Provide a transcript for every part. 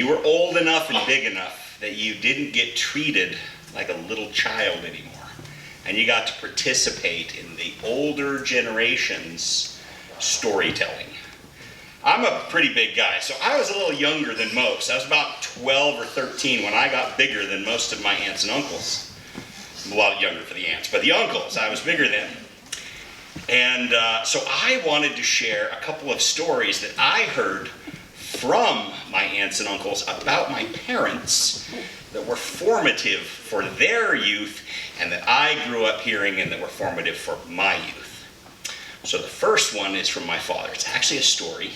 You were old enough and big enough that you didn't get treated like a little child anymore. And you got to participate in the older generation's storytelling. I'm a pretty big guy, so I was a little younger than most. I was about 12 or 13 when I got bigger than most of my aunts and uncles. I'm a lot younger for the aunts, but the uncles, I was bigger than. And so I wanted to share a couple of stories that I heard from my aunts and uncles about my parents that were formative for their youth and that I grew up hearing and that were formative for my youth. So the first one is from my father. It's actually a story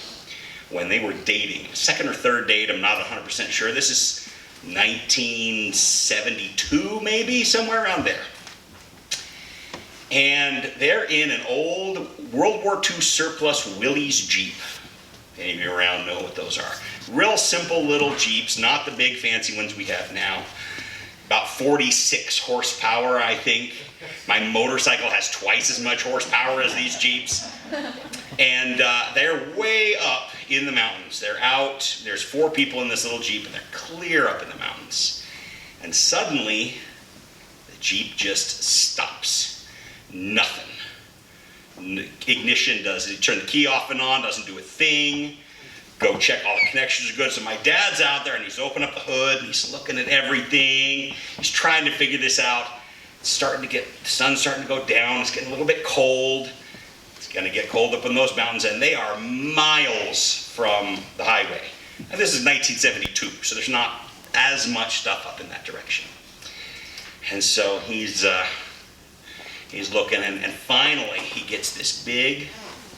when they were dating, second or third date, I'm not 100% sure. This is 1972 maybe, somewhere around there. And they're in an old World War II surplus Willys Jeep. Any of you around know what those are. Real simple little Jeeps, not the big fancy ones we have now. About 46 horsepower, I think. My motorcycle has twice as much horsepower as these Jeeps. And they're way up in the mountains. They're out, there's 4 people in this little Jeep, and they're clear up in the mountains. And suddenly, the Jeep just stops. Nothing. Ignition does it. Turn the key off and on, doesn't do a thing. Go check all the connections are good. So my dad's out there and he's opening up the hood and he's looking at everything. He's trying to figure this out. It's the sun's starting to go down. It's getting a little bit cold. It's going to get cold up in those mountains, and they are miles from the highway. And this is 1972, so there's not as much stuff up in that direction. And so he's looking, and finally he gets this big,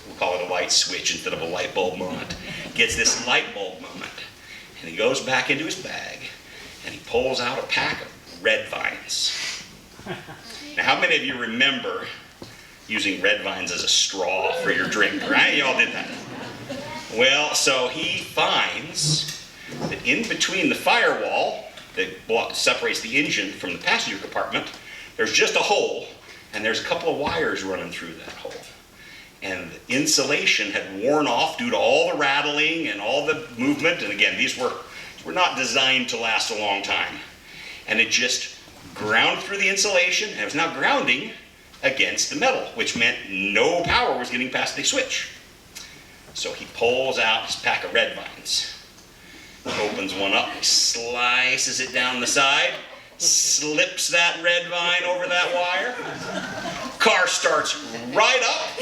we'll call it a light switch instead of a light bulb moment, gets this light bulb moment, and he goes back into his bag, and he pulls out a pack of red vines. Now, how many of you remember using red vines as a straw for your drink, right? You all did that. Well, so he finds that in between the firewall that separates the engine from the passenger compartment, there's just a hole, and there's a couple of wires running through that hole. And the insulation had worn off due to all the rattling and all the movement. And again, these were not designed to last a long time. And it just ground through the insulation, and it was now grounding against the metal, which meant no power was getting past the switch. So he pulls out his pack of red vines, opens one up, slices it down the side, slips that red vine over that wire. Car starts right up,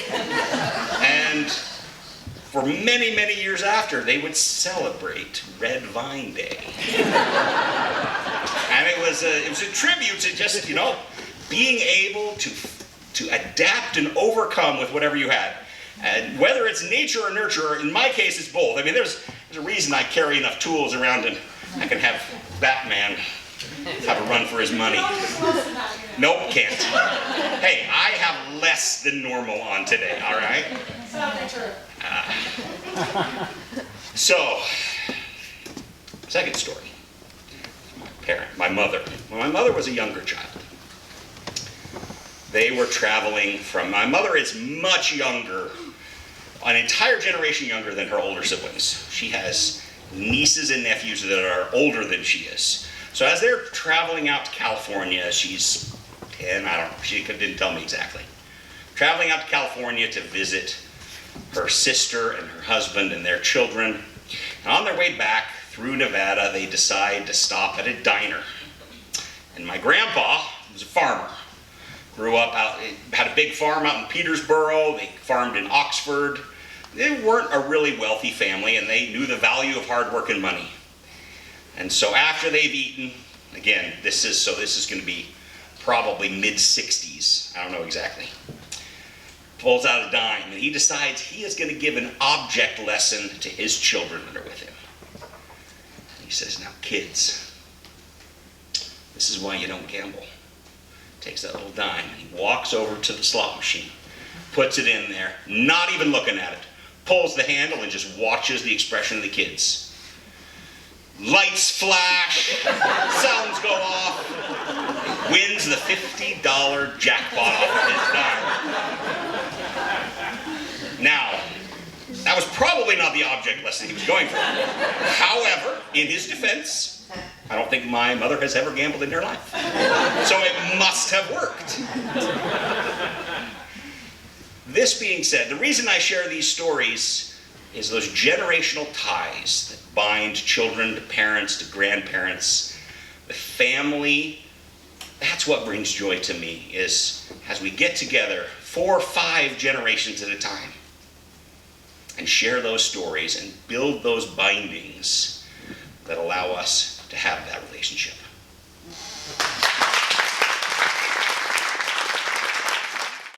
and for many, many years after, they would celebrate Red Vine Day. And it was a tribute to just, being able to adapt and overcome with whatever you had. And whether it's nature or nurture, or in my case, it's both. I mean, there's a reason I carry enough tools around and I can have Batman have a run for his money. Nope, can't. Hey, I have less than normal on today, all right? So, second story. My mother. When my mother was a younger child, they were traveling my mother is much younger, an entire generation younger than her older siblings. She has nieces and nephews that are older than she is. So as they're traveling out to California, she's 10, I don't know, she didn't tell me exactly. Traveling out to California to visit her sister and her husband and their children. And on their way back through Nevada, they decide to stop at a diner. And my grandpa was a farmer. Grew up had a big farm out in Petersboro. They farmed in Oxford. They weren't a really wealthy family, and they knew the value of hard work and money. And so after they've eaten, again, this is going to be probably mid-60s. I don't know exactly. Pulls out a dime, and he decides he is going to give an object lesson to his children that are with him. And he says, now kids, this is why you don't gamble. Takes that little dime, and he walks over to the slot machine, puts it in there, not even looking at it, pulls the handle and just watches the expression of the kids. Lights flash, sounds go off, wins the $50 jackpot off of his dime. Now, That was probably not the object lesson he was going for. However, in his defense, I don't think my mother has ever gambled in her life. So it must have worked. This being said, the reason I share these stories is those generational ties that bind children to parents, to grandparents, the family. That's what brings joy to me, is as we get together 4 or 5 generations at a time and share those stories and build those bindings that allow us to have that relationship.